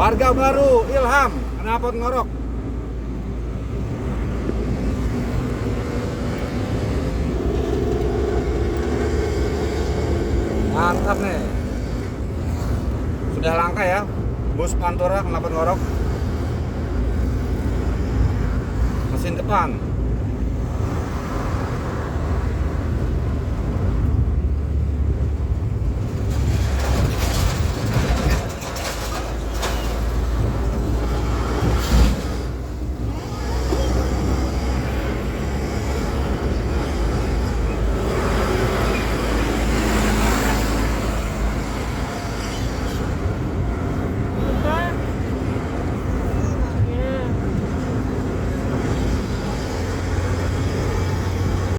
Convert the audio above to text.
Harga baru Ilham knalpot ngorok. Mantap nih. Sudah langka ya bus Pantura knalpot ngorok. Mesin depan